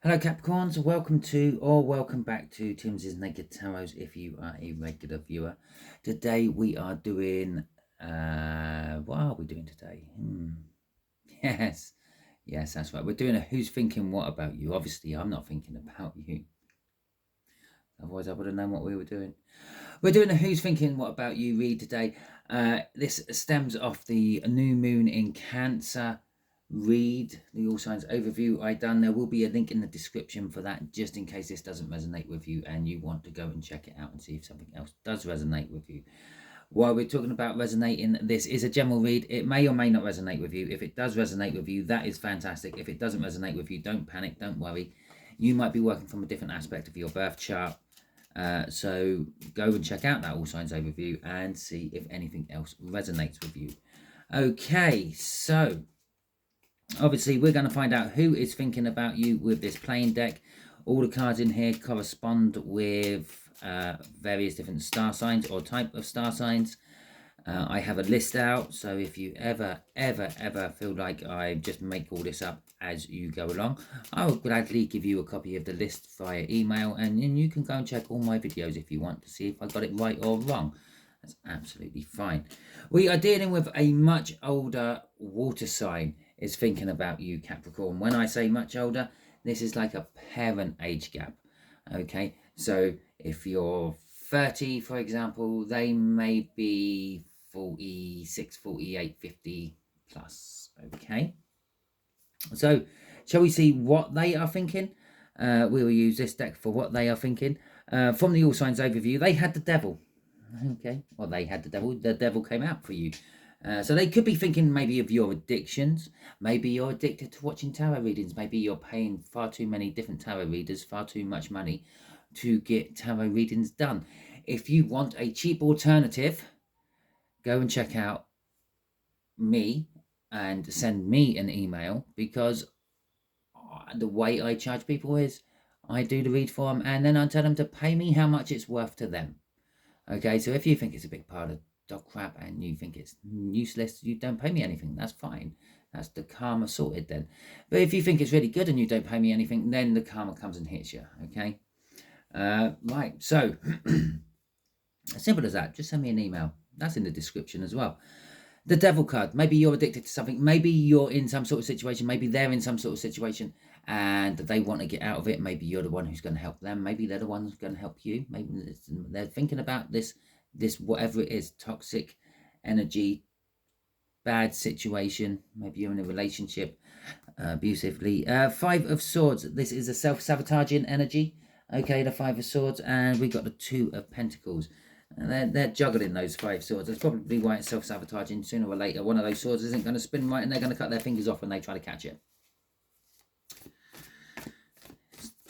Hello Capricorns, welcome to or welcome back to Timsy Naked Tarot if you are a regular viewer. Today we are doing, what are we doing today? Yes, that's right. We're doing a who's thinking what about you. Obviously I'm not thinking about you. Otherwise I would have known what we were doing. We're doing a who's thinking what about you read today. This stems off the new moon in Cancer read, the all signs overview I done. There will be a link in the description for that, just in case this doesn't resonate with you and you want to go and check it out and see if something else does resonate with you. While we're talking about resonating, this is a general read. It may or may not resonate with you. If it does resonate with you, that is fantastic. If it doesn't resonate with you, don't panic, don't worry. You might be working from a different aspect of your birth chart. So go and check out that all signs overview and see if anything else resonates with you. Okay, so obviously we're going to find out who is thinking about you with this playing deck. All the cards in here correspond with various different star signs or type of star signs. I have a list out, so if you ever feel like I just make all this up as you go along, I will gladly give you a copy of the list via email, and then you can go and check all my videos if you want to see if I got it right or wrong. That's absolutely fine. We are dealing with a much older water sign is thinking about you, Capricorn. When I say much older, this is like a parent age gap. Okay, so if you're 30, for example, they may be 46, 48, 50 plus. Okay, so shall we see what they are thinking? We will use this deck for what they are thinking. From the all signs overview, they had the devil. Okay, well, they had the devil came out for you. So they could be thinking maybe of your addictions. Maybe you're addicted to watching tarot readings. Maybe you're paying far too many different tarot readers, far too much money to get tarot readings done. If you want a cheap alternative, go and check out me and send me an email, because the way I charge people is I do the read for them and then I tell them to pay me how much it's worth to them. Okay, so if you think it's a big pile of dog crap and you think it's useless, you don't pay me anything. That's fine. That's the karma sorted then. But if you think it's really good and you don't pay me anything, then the karma comes and hits you. Okay, right. So as simple as that. Just send me an email. That's in the description as well. The devil card. Maybe you're addicted to something. Maybe you're in some sort of situation. Maybe they're in some sort of situation and they want to get out of it. Maybe you're the one who's going to help them. Maybe they're the one who's going to help you. Maybe they're thinking about this whatever it is, toxic energy, bad situation. Maybe you're in a relationship abusively. Five of Swords. This is a self-sabotaging energy. Okay, the Five of Swords. And we got the Two of Pentacles. And they're juggling those Five Swords. That's probably why it's self-sabotaging. Sooner or later, one of those swords isn't going to spin right and they're going to cut their fingers off when they try to catch it.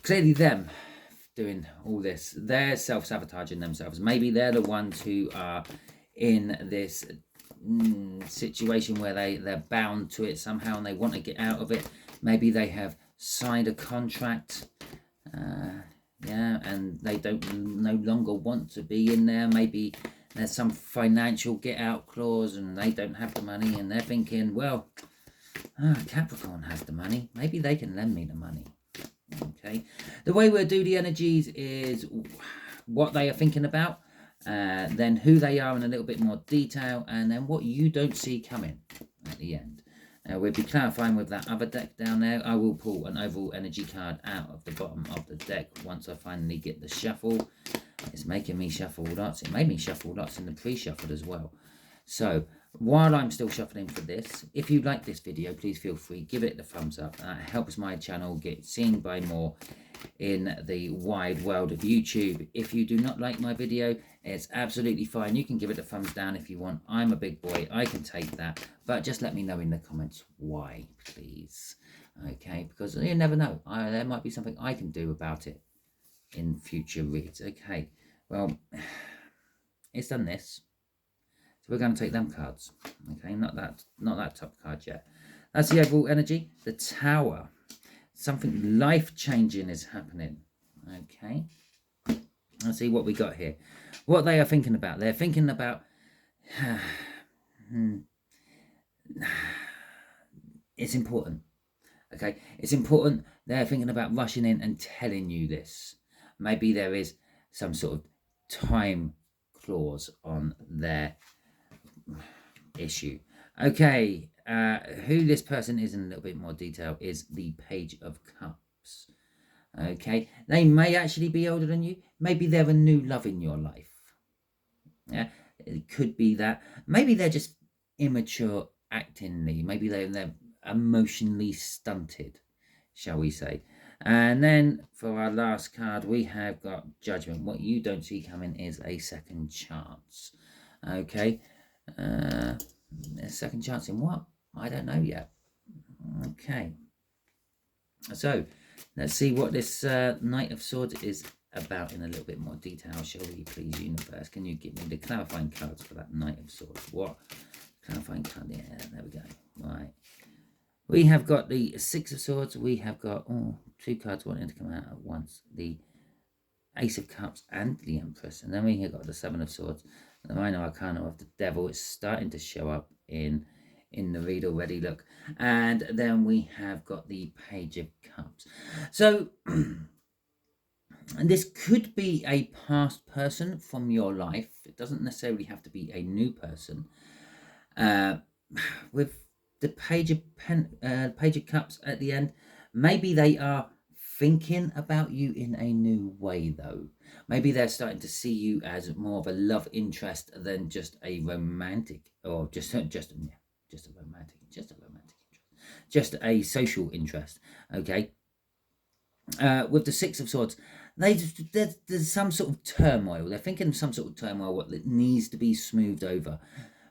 Clearly them doing all this. They're self-sabotaging themselves. Maybe they're the ones who are in this situation where they're bound to it somehow and they want to get out of it. Maybe they have signed a contract. Yeah, and they no longer want to be in there. Maybe there's some financial get out clause and they don't have the money and they're thinking, well, Capricorn has the money. Maybe they can lend me the money. Okay, the way we'll do the energies is what they are thinking about, then who they are in a little bit more detail, and then what you don't see coming at the end. We'll be clarifying with that other deck down there. I will pull an overall energy card out of the bottom of the deck once I finally get the shuffle. It's making me shuffle lots. It made me shuffle lots in the pre-shuffle as well. So while I'm still shuffling for this, if you like this video, please feel free, give it the thumbs up. That helps my channel get seen by more in the wide world of YouTube. If you do not like my video, it's absolutely fine. You can give it a thumbs down if you want. I'm a big boy. I can take that. But just let me know in the comments why, please. Okay, because you never know. There might be something I can do about it in future reads. Okay, well, it's done this. So we're going to take them cards. Okay, not that top card yet. That's the overall energy. The Tower. Something life-changing is happening. Okay. Let's see what we got here. What they are thinking about. They're thinking about... it's important. Okay, it's important they're thinking about rushing in and telling you this. Maybe there is some sort of time clause on their issue. Okay, who this person is in a little bit more detail is the Page of Cups. Okay, they may actually be older than you. Maybe they're a new love in your life. Yeah, it could be that. Maybe they're just immature actingly. Maybe they're emotionally stunted, shall we say. And then for our last card, we have got Judgment. What you don't see coming is a second chance. Okay. A second chance in what? I don't know yet. Okay. So let's see what this Knight of Swords is about in a little bit more detail, shall we please, universe? Can you give me the clarifying cards for that Knight of Swords? What clarifying card? Yeah, there we go. Right. We have got the Six of Swords. We have got two cards wanting to come out at once. The Ace of Cups and the Empress. And then we have got the Seven of Swords. The Minor Arcana of the Devil is starting to show up in the read already, look. And then we have got the Page of Cups. So and this could be a past person from your life. It doesn't necessarily have to be a new person. With the Page of Cups at the end, maybe they are thinking about you in a new way, though. Maybe they're starting to see you as more of a love interest than just a romantic, or just a romantic interest, just a social interest. Okay. With the Six of Swords, there's some sort of turmoil. They're thinking of some sort of turmoil what that needs to be smoothed over.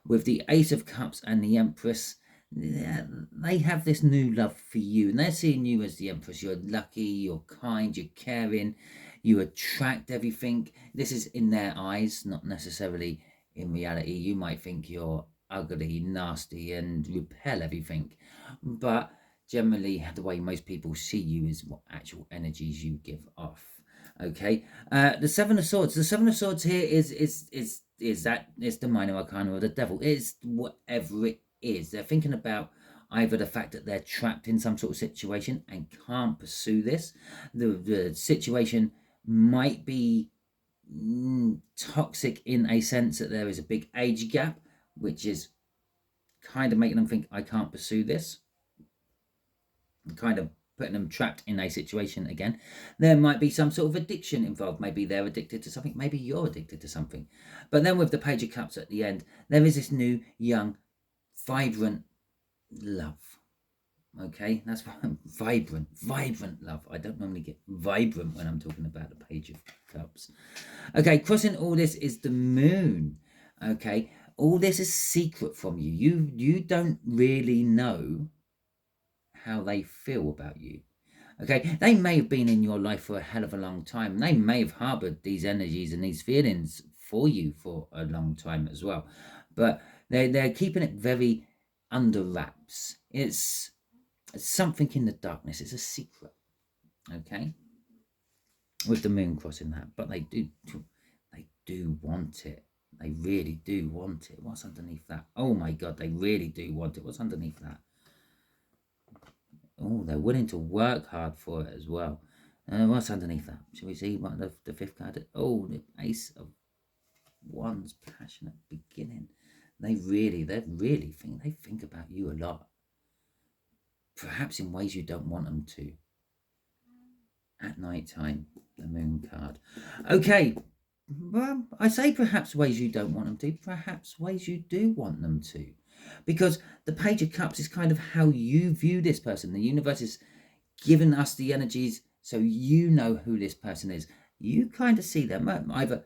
With the Ace of Cups and the Empress, they have this new love for you, and they're seeing you as the Empress. You're lucky, you're kind, you're caring, you attract everything. This is in their eyes, not necessarily in reality. You might think you're ugly, nasty, and repel everything, but generally the way most people see you is what actual energies you give off. Okay. The Seven of Swords. The Seven of Swords here is that it's the Minor Arcana of the Devil. It's whatever it is. They're thinking about either the fact that they're trapped in some sort of situation and can't pursue this. The situation might be toxic in a sense that there is a big age gap, which is kind of making them think, I can't pursue this. Kind of putting them trapped in a situation again. There might be some sort of addiction involved. Maybe they're addicted to something. Maybe you're addicted to something. But then with the Page of Cups at the end, there is this new, young, vibrant love. Okay, that's why I'm vibrant love. I don't normally get vibrant when I'm talking about the Page of Cups. Okay, crossing all this is the Moon. Okay, all this is secret from you. You don't really know how they feel about you. Okay, they may have been in your life for a hell of a long time. They may have harbored these energies and these feelings for you for a long time as well. But they're keeping it very under wraps. It's something in the darkness. It's a secret. Okay, with the Moon crossing that, but they do want it. They really do want it. What's underneath that? Oh my God, they really do want it. What's underneath that? Oh, they're willing to work hard for it as well. What's underneath that? Shall we see what the fifth card is? Oh, the Ace of Wands, passionate beginning. They really think about you a lot. Perhaps in ways you don't want them to. At night time, the Moon card. Okay, well, I say perhaps ways you don't want them to, perhaps ways you do want them to. Because the Page of Cups is kind of how you view this person. The universe is giving us the energies so you know who this person is. You kind of see them either,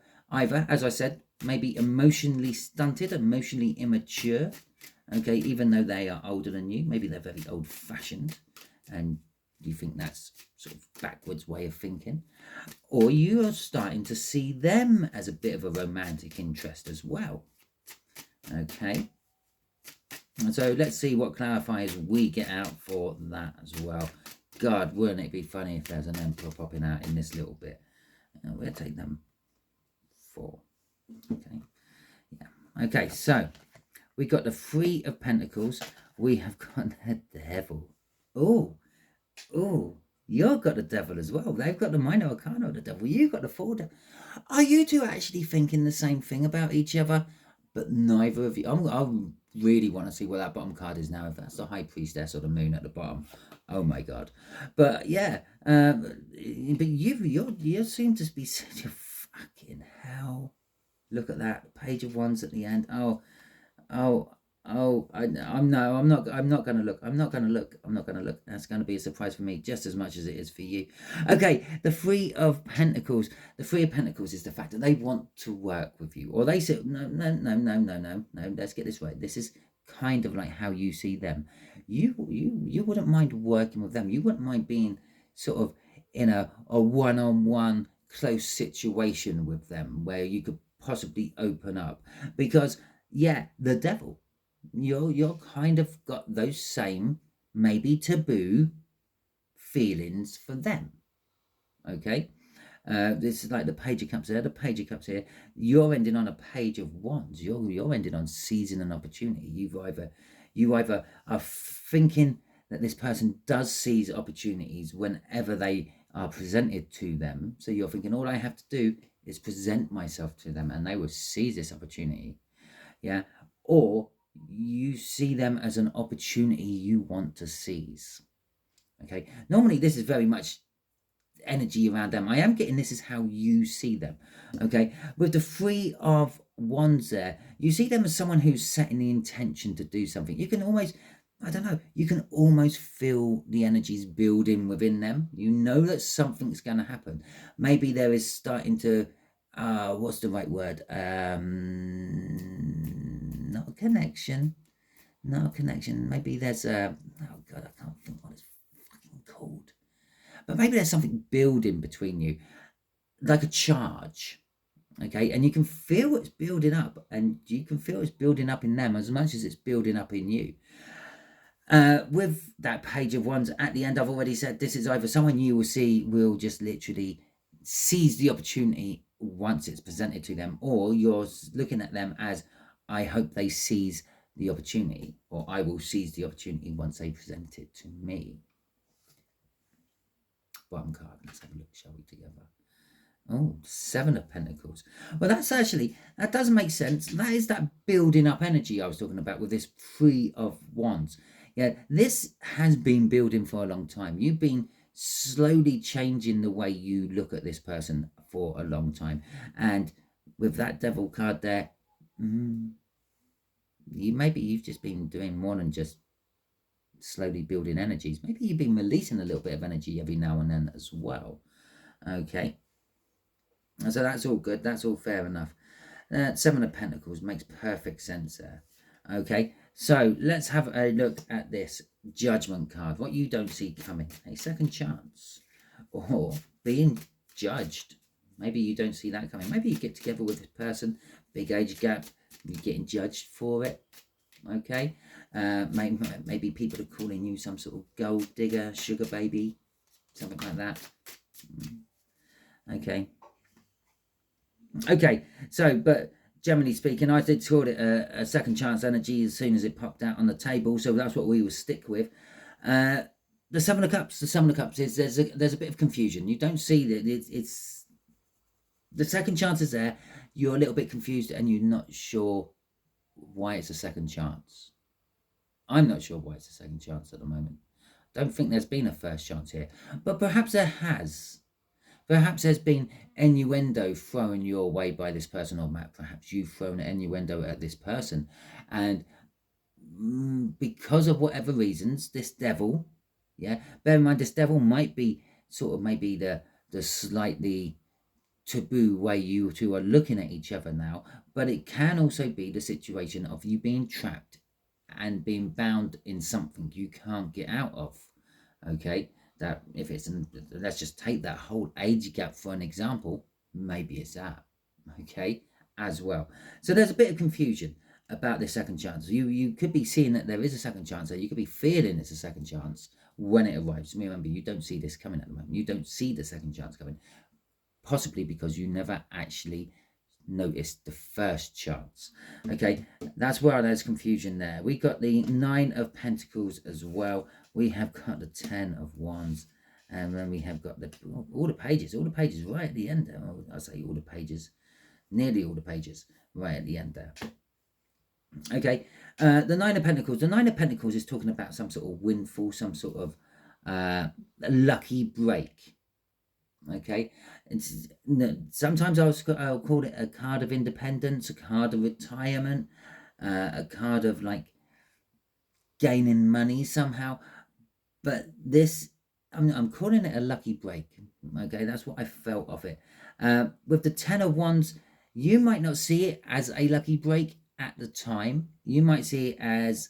as I said, maybe emotionally stunted, emotionally immature. Okay, even though they are older than you, maybe they're very old-fashioned, and you think that's sort of backwards way of thinking. Or you are starting to see them as a bit of a romantic interest as well. Okay. And so let's see what clarifiers we get out for that as well. God, wouldn't it be funny if there's an Emperor popping out in this little bit? We'll take them 4. Okay. Yeah. Okay, so we got the Three of Pentacles. We have got the Devil. Oh, Oh, you've got the devil as well. They've got the minor arcana of the devil. You've got the four devil. Are you two actually thinking the same thing about each other? But neither of you. I really want to see what that bottom card is now. If that's the high priestess or the moon at the bottom. Oh my god. But yeah. But you seem to be such a fucking hell. Look at that page of wands at the end. Oh, I'm not gonna look. I'm not gonna look. I'm not gonna look. That's gonna be a surprise for me just as much as it is for you. Okay, the Three of Pentacles. The Three of Pentacles is the fact that they want to work with you, or they say no. Let's get this right. This is kind of like how you see them. You wouldn't mind working with them. You wouldn't mind being sort of in a one-on-one close situation with them where you could possibly open up, because yeah, the devil, you're kind of got those same maybe taboo feelings for them. Okay, this is like the page of cups there, the page of cups here. You're ending on a page of wands. You're ending on seizing an opportunity. You either are thinking that this person does seize opportunities whenever they are presented to them. So you're thinking, all I have to do is present myself to them and they will seize this opportunity. Yeah. Or you see them as an opportunity you want to seize. Okay. Normally this is very much energy around them. I am getting this is how you see them. Okay. With the Three of Wands there, you see them as someone who's setting the intention to do something. You can almost, I don't know, you can almost feel the energies building within them. You know that something's going to happen. Maybe there is starting to, what's the right word? Not a connection. Maybe there's a, oh God, I can't think what it's fucking called. But maybe there's something building between you, like a charge. Okay, and you can feel it's building up, and you can feel it's building up in them as much as it's building up in you. With that page of wands at the end, I've already said this is either someone you will see will just literally seize the opportunity once it's presented to them, or you're looking at them as, I hope they seize the opportunity, or I will seize the opportunity once they present it to me. Bottom card, let's have a look, shall we, together? Oh, Seven of Pentacles. Well, that does make sense. That is that building up energy I was talking about with this Three of Wands. Yeah, this has been building for a long time. You've been slowly changing the way you look at this person for a long time. And with that Devil card there, you've just been doing more than just slowly building energies. Maybe you've been releasing a little bit of energy every now and then as well. Okay. So that's all good. That's all fair enough. Seven of Pentacles makes perfect sense there. Okay. So let's have a look at this Judgment card. What you don't see coming. A second chance. Or being judged. Maybe you don't see that coming. Maybe you get together with this person. Big age gap. You're getting judged for it. Okay. Maybe people are calling you some sort of gold digger, sugar baby, something like that. Okay, so, but generally speaking, I did call it a second chance energy as soon as it popped out on the table, so that's what we will stick with. The Seven of Cups is there's a bit of confusion. You don't see that it's the second chance is there. You're a little bit confused and you're not sure why it's a second chance. I'm not sure why it's a second chance at the moment. Don't think there's been a first chance here, but perhaps there has. Perhaps there's been innuendo thrown your way by this person, or perhaps you've thrown an innuendo at this person, and because of whatever reasons, this devil, yeah, bear in mind this devil might be sort of maybe the slightly taboo way you two are looking at each other now, but it can also be the situation of you being trapped and being bound in something you can't get out of. Okay, that if it's let's just take that whole age gap for an example, maybe it's that. Okay, as well. So there's a bit of confusion about this second chance. You could be seeing that there is a second chance, or you could be feeling it's a second chance when it arrives. Remember, you don't see this coming at the moment. You don't see the second chance coming, possibly because you never actually noticed the first chance. Okay, that's where there's confusion there. We got the Nine of Pentacles as well we have got the 10 of Wands, and then we have got all the pages right at the end there. I'll say all the pages, nearly all the pages right at the end there. Okay, the Nine of Pentacles. The Nine of Pentacles is talking about some sort of windfall, some sort of lucky break. Okay, sometimes I'll call it a card of independence, a card of retirement, a card of like gaining money somehow. But this, I'm calling it a lucky break. Okay, that's what I felt of it. With the 10 of Wands, you might not see it as a lucky break at the time. You might see it as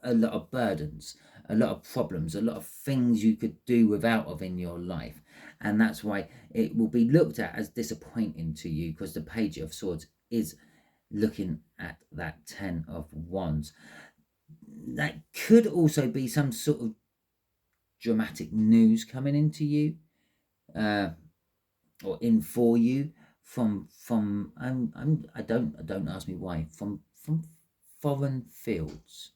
a lot of burdens, a lot of problems, a lot of things you could do without of in your life. And that's why it will be looked at as disappointing to you, because the Page of Swords is looking at that 10 of Wands. That could also be some sort of dramatic news coming into you, or in for you from don't ask me why, from foreign fields.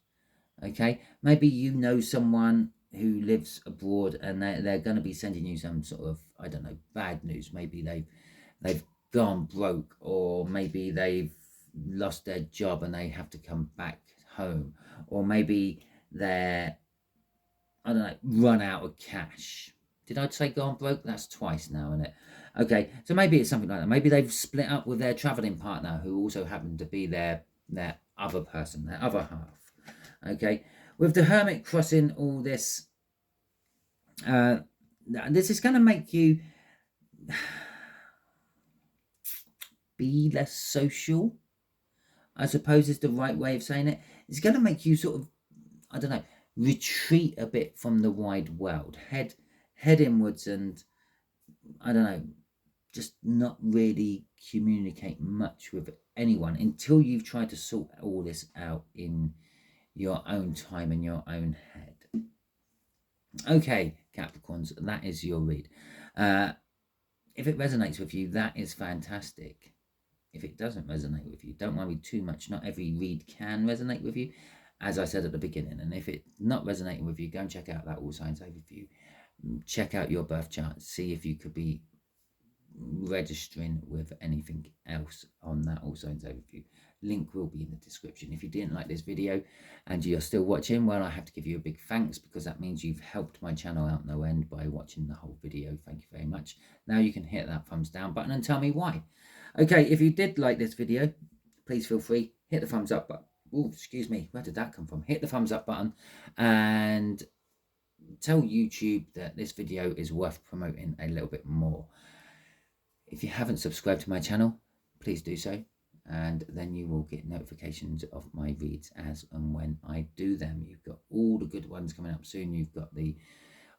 Okay, maybe you know someone who lives abroad, and they're going to be sending you some sort of, I don't know, bad news. Maybe they've gone broke, or maybe they've lost their job and they have to come back home, or maybe they're, I don't know, run out of cash. Did I say gone broke? That's twice now, isn't it? Okay, so maybe it's something like that. Maybe they've split up with their traveling partner, who also happened to be their other person, their other half. Okay, with the Hermit crossing all this, this is going to make you be less social, I suppose is the right way of saying it. It's going to make you sort of, I don't know, retreat a bit from the wide world, head inwards, and I don't know, just not really communicate much with anyone until you've tried to sort all this out in your own time, in your own head. Okay, Capricorns, that is your read. If it resonates with you, that is fantastic. If it doesn't resonate with you, don't worry too much. Not every read can resonate with you, as I said at the beginning. And if it's not resonating with you, go and check out that All Signs Overview. Check out your birth chart. See if you could be registering with anything else on that All Signs Overview. Link will be in the description. If you didn't like this video and you're still watching, well, I have to give you a big thanks, because that means you've helped my channel out no end by watching the whole video. Thank you very much. Now you can hit that thumbs down button and tell me why. Okay, if you did like this video, please feel free, hit the thumbs up button. Oh, excuse me, where did that come from? Hit the thumbs up button and tell YouTube that this video is worth promoting a little bit more. If you haven't subscribed to my channel, please do so, and then you will get notifications of my reads as and when I do them. You've got all the good ones coming up soon. You've got the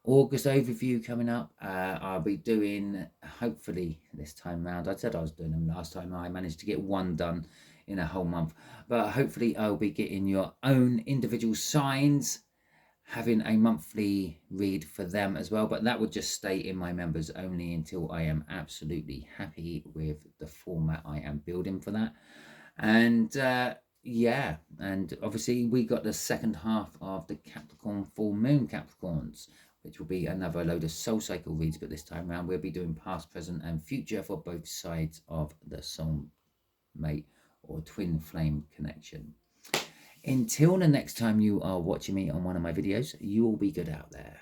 August overview coming up. I'll be doing, hopefully this time round, I said I was doing them last time, I managed to get one done in a whole month, but hopefully I'll be getting your own individual signs, having a monthly read for them as well, but that would just stay in my members only until I am absolutely happy with the format I am building for that. And yeah, and obviously we got the second half of the Capricorn full moon Capricorns, which will be another load of soul cycle reads, but this time around we'll be doing past, present and future for both sides of the soulmate or twin flame connection. Until the next time you are watching me on one of my videos, you will be good out there.